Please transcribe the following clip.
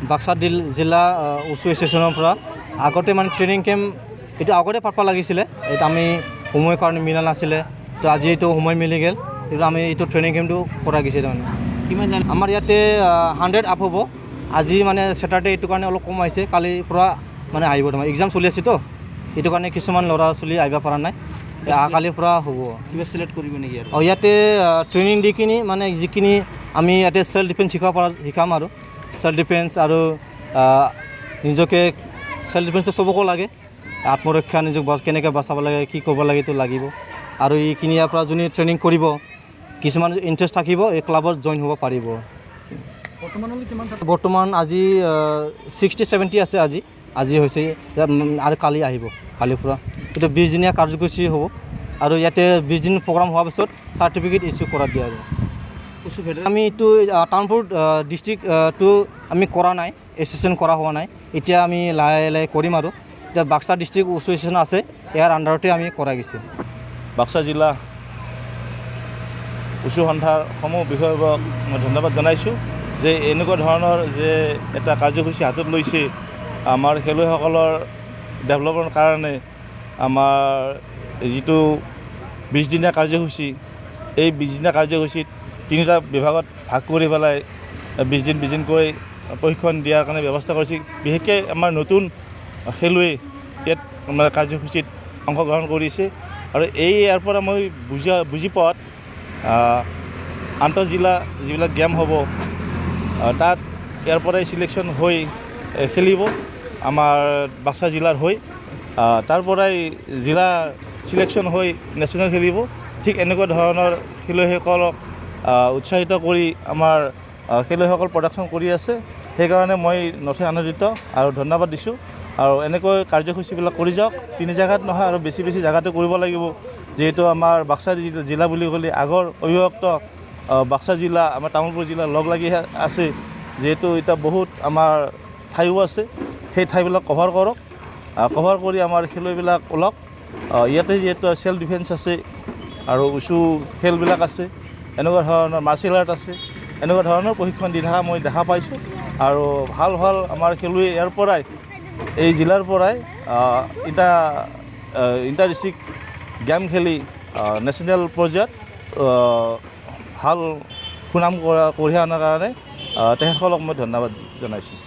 বাক্সা জিলা উচু ষ্টেচনৰ পৰা আগতে মানে ট্ৰেইনিং কেম্প এইটো আগতে পাতবা লাগিছিলে, এইটো আমি সময়ৰ কাৰণে মিলা নাছিলে, তো আজি এইটো সময় মিলি গ'ল, এইটো আমি এইটো ট্ৰেইনিং কেম্পটো কৰা গৈছে। তাৰমানে কিমান জানে আমাৰ ইয়াতে 100 আপ হ'ব। আজি মানে ছেটাৰডে এইটো কাৰণে অলপ কম আহিছে, কালিৰ পৰা মানে আহিব। তাৰমানে এক্সাম চলি আছেতো, এইটো কাৰণে কিছুমান ল'ৰা ছোৱালী আহিব পৰা নাই, কালিৰ পৰা হ'ব। কিবা চিলেক্ট কৰিব নেকি আৰু ইয়াতে ট্ৰেইনিং দি কিনি মানে যিখিনি আমি ইয়াতে চেল্ফ ডিফেন্স শিকাম আৰু চেল্ফ ডিফেন্স আৰু নিজকে চেল্ফ ডিফেন্সটো চবকো লাগে, আত্মৰক্ষা নিজক কেনেকৈ বচাব লাগে, কি কৰিব লাগে এইটো লাগিব। আৰু এইখিনি ইয়াৰ পৰা যোনে ট্ৰেইনিং কৰিব, কিছুমান ইণ্টাৰেষ্ট থাকিব, এই ক্লাবত জইন হ'ব পাৰিব। বৰ্তমান আজি 60-70 আছে। আজি হৈছে আৰু কালি আহিব, কালিৰ পৰা এইটো 20 দিনীয়া কাৰ্যসূচী হ'ব। আৰু ইয়াতে 20 দিন প্ৰগ্ৰাম হোৱাৰ পিছত চাৰ্টিফিকেট ইছ্যু কৰা দিয়া যাব। আমি এইটো টাউনপুৰ ডিষ্ট্ৰিক্টটো আমি কৰা নাই, এছ'চিয়েশ্যন কৰা হোৱা নাই, এতিয়া আমি লাহে লাহে কৰিম। আৰু এতিয়া বাক্সা ডিষ্ট্ৰিক্ট এছ'চিয়েশ্যন আছে, ইয়াৰ আণ্ডাৰতে আমি কৰা গৈছে। বাক্সা জিলা উচ্চ সন্থাৰ সমূহ বিষয়বক মই ধন্যবাদ জনাইছোঁ যে এনেকুৱা ধৰণৰ যে এটা কাৰ্যসূচী হাতত লৈছে আমাৰ খেলুৱৈসকলৰ ডেভেলপমেণ্টৰ কাৰণে। আমাৰ যিটো 20 দিনীয়া কাৰ্যসূচী, এই 20 দিনীয়া কাৰ্যসূচীত 3টা বিভাগত ভাগ কৰি পেলাই 20 দিনকৈ প্ৰশিক্ষণ দিয়াৰ কাৰণে ব্যৱস্থা কৰিছে। বিশেষকৈ আমাৰ নতুন খেলুৱৈ ইয়াত মানে কাৰ্যসূচীত অংশগ্ৰহণ কৰিছে। আৰু ইয়াৰ পৰা মই বুজি পোৱাত আন্তঃজিলা যিবিলাক গেম হ'ব, তাত ইয়াৰ পৰাই চিলেকশ্যন হৈ খেলিব আমাৰ বাক্সা জিলাৰ হৈ, তাৰ পৰাই জিলা চিলেকশ্যন হৈ নেশ্যনেল খেলিব। ঠিক এনেকুৱা ধৰণৰ খেলুৱৈসকলক উৎসাহিত কৰি আমাৰ খেলুৱৈসকল প্ৰডাকশ্যন কৰি আছে। সেইকাৰণে মই নথৈ আনন্দিত আৰু ধন্যবাদ দিছোঁ। আৰু এনেকৈ কাৰ্যসূচীবিলাক কৰি যাওক, 3 জেগাত নহয় আৰু বেছি জেগাতে কৰিব লাগিব। যিহেতু আমাৰ বাক্সা জিলা বুলি ক'লে আগৰ অবিভক্ত বাক্সা জিলা, আমাৰ তামোলপুৰ জিলা লগ লাগি আছে। যিহেতু এতিয়া বহুত আমাৰ ঠাইও আছে, সেই ঠাইবিলাক কভাৰ কৰক, কভাৰ কৰি আমাৰ খেলুৱৈবিলাক ওলক। ইয়াতে যিহেতু চেল্ফ ডিফেন্স আছে আৰু উচু খেলবিলাক আছে, এনেকুৱা ধৰণৰ মাৰ্চিয়েল আৰ্ট আছে, এনেকুৱা ধৰণৰ প্ৰশিক্ষণ দি থকা মই দেখা পাইছোঁ। আৰু ভাল আমাৰ খেলুৱৈ ইয়াৰ পৰাই, এই জিলাৰ পৰাই এতিয়া ইণ্টাৰ ডিষ্ট্ৰিক্ট গেম খেলি নেশ্যনেল পৰ্যায়ত ভাল সুনাম কঢ়িয়াই অনাৰ কাৰণে তেখেতসকলক মই ধন্যবাদ জনাইছোঁ।